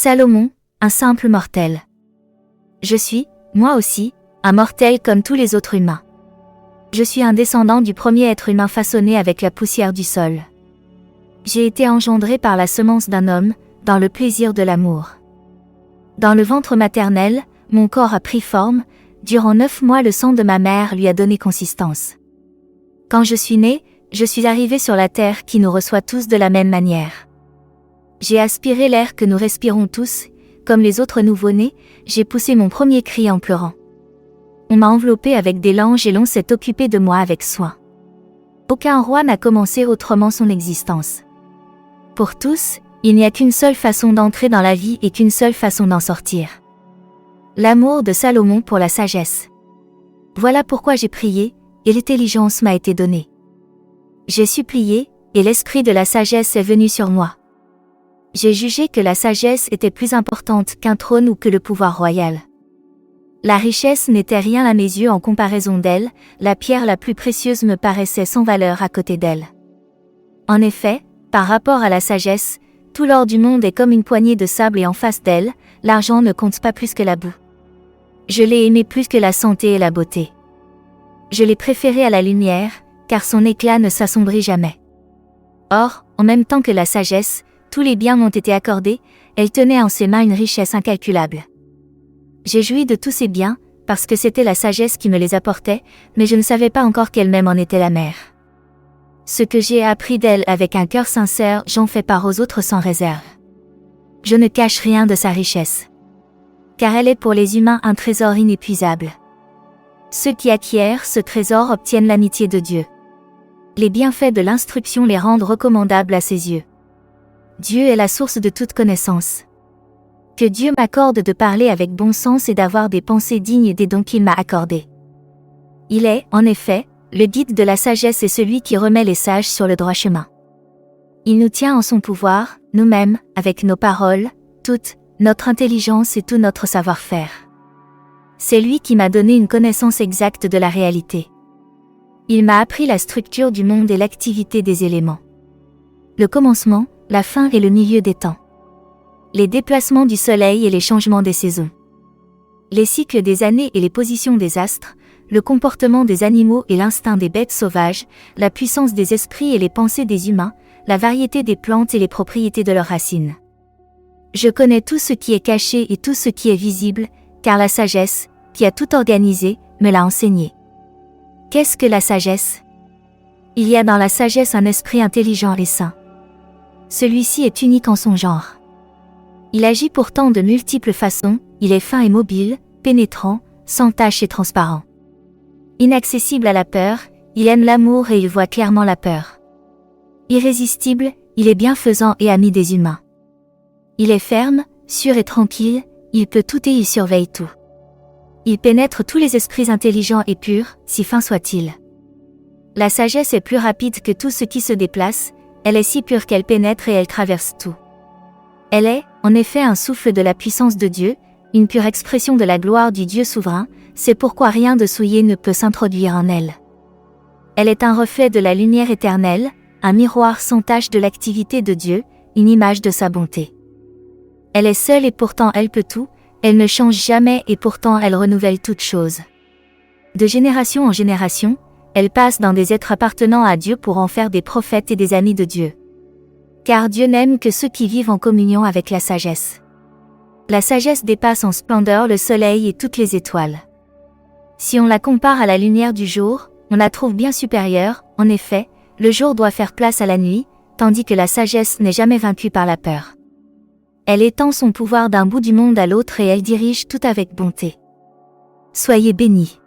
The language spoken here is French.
Salomon, un simple mortel. Je suis, moi aussi, un mortel comme tous les autres humains. Je suis un descendant du premier être humain façonné avec la poussière du sol. J'ai été engendré par la semence d'un homme, dans le plaisir de l'amour. Dans le ventre maternel, mon corps a pris forme, durant 9 mois le sang de ma mère lui a donné consistance. Quand je suis né, je suis arrivé sur la terre qui nous reçoit tous de la même manière. J'ai aspiré l'air que nous respirons tous, comme les autres nouveau-nés, j'ai poussé mon premier cri en pleurant. On m'a enveloppé avec des langes et l'on s'est occupé de moi avec soin. Aucun roi n'a commencé autrement son existence. Pour tous, il n'y a qu'une seule façon d'entrer dans la vie et qu'une seule façon d'en sortir. L'amour de Salomon pour la sagesse. Voilà pourquoi j'ai prié, et l'intelligence m'a été donnée. J'ai supplié, et l'esprit de la sagesse est venu sur moi. J'ai jugé que la sagesse était plus importante qu'un trône ou que le pouvoir royal. La richesse n'était rien à mes yeux en comparaison d'elle, la pierre la plus précieuse me paraissait sans valeur à côté d'elle. En effet, par rapport à la sagesse, tout l'or du monde est comme une poignée de sable et en face d'elle, l'argent ne compte pas plus que la boue. Je l'ai aimé plus que la santé et la beauté. Je l'ai préféré à la lumière, car son éclat ne s'assombrit jamais. Or, en même temps que la sagesse, tous les biens m'ont été accordés, elle tenait en ses mains une richesse incalculable. J'ai joui de tous ces biens, parce que c'était la sagesse qui me les apportait, mais je ne savais pas encore qu'elle-même en était la mère. Ce que j'ai appris d'elle avec un cœur sincère, j'en fais part aux autres sans réserve. Je ne cache rien de sa richesse. Car elle est pour les humains un trésor inépuisable. Ceux qui acquièrent ce trésor obtiennent l'amitié de Dieu. Les bienfaits de l'instruction les rendent recommandables à ses yeux. Dieu est la source de toute connaissance. Que Dieu m'accorde de parler avec bon sens et d'avoir des pensées dignes des dons qu'il m'a accordés. Il est, en effet, le guide de la sagesse et celui qui remet les sages sur le droit chemin. Il nous tient en son pouvoir, nous-mêmes, avec nos paroles, toute notre intelligence et tout notre savoir-faire. C'est lui qui m'a donné une connaissance exacte de la réalité. Il m'a appris la structure du monde et l'activité des éléments. Le commencement, la fin et le milieu des temps. Les déplacements du soleil et les changements des saisons. Les cycles des années et les positions des astres, le comportement des animaux et l'instinct des bêtes sauvages, la puissance des esprits et les pensées des humains, la variété des plantes et les propriétés de leurs racines. Je connais tout ce qui est caché et tout ce qui est visible, car la sagesse, qui a tout organisé, me l'a enseigné. Qu'est-ce que la sagesse ? Il y a dans la sagesse un esprit intelligent et saint. Celui-ci est unique en son genre. Il agit pourtant de multiples façons, il est fin et mobile, pénétrant, sans tache et transparent. Inaccessible à la peur, il aime l'amour et il voit clairement la peur. Irrésistible, il est bienfaisant et ami des humains. Il est ferme, sûr et tranquille, il peut tout et il surveille tout. Il pénètre tous les esprits intelligents et purs, si fins soient-ils. La sagesse est plus rapide que tout ce qui se déplace, elle est si pure qu'elle pénètre et elle traverse tout. Elle est, en effet, un souffle de la puissance de Dieu, une pure expression de la gloire du Dieu souverain, c'est pourquoi rien de souillé ne peut s'introduire en elle. Elle est un reflet de la lumière éternelle, un miroir sans tache de l'activité de Dieu, une image de sa bonté. Elle est seule et pourtant elle peut tout, elle ne change jamais et pourtant elle renouvelle toutes choses. De génération en génération, elle passe dans des êtres appartenant à Dieu pour en faire des prophètes et des amis de Dieu. Car Dieu n'aime que ceux qui vivent en communion avec la sagesse. La sagesse dépasse en splendeur le soleil et toutes les étoiles. Si on la compare à la lumière du jour, on la trouve bien supérieure, en effet, le jour doit faire place à la nuit, tandis que la sagesse n'est jamais vaincue par la peur. Elle étend son pouvoir d'un bout du monde à l'autre et elle dirige tout avec bonté. Soyez bénis.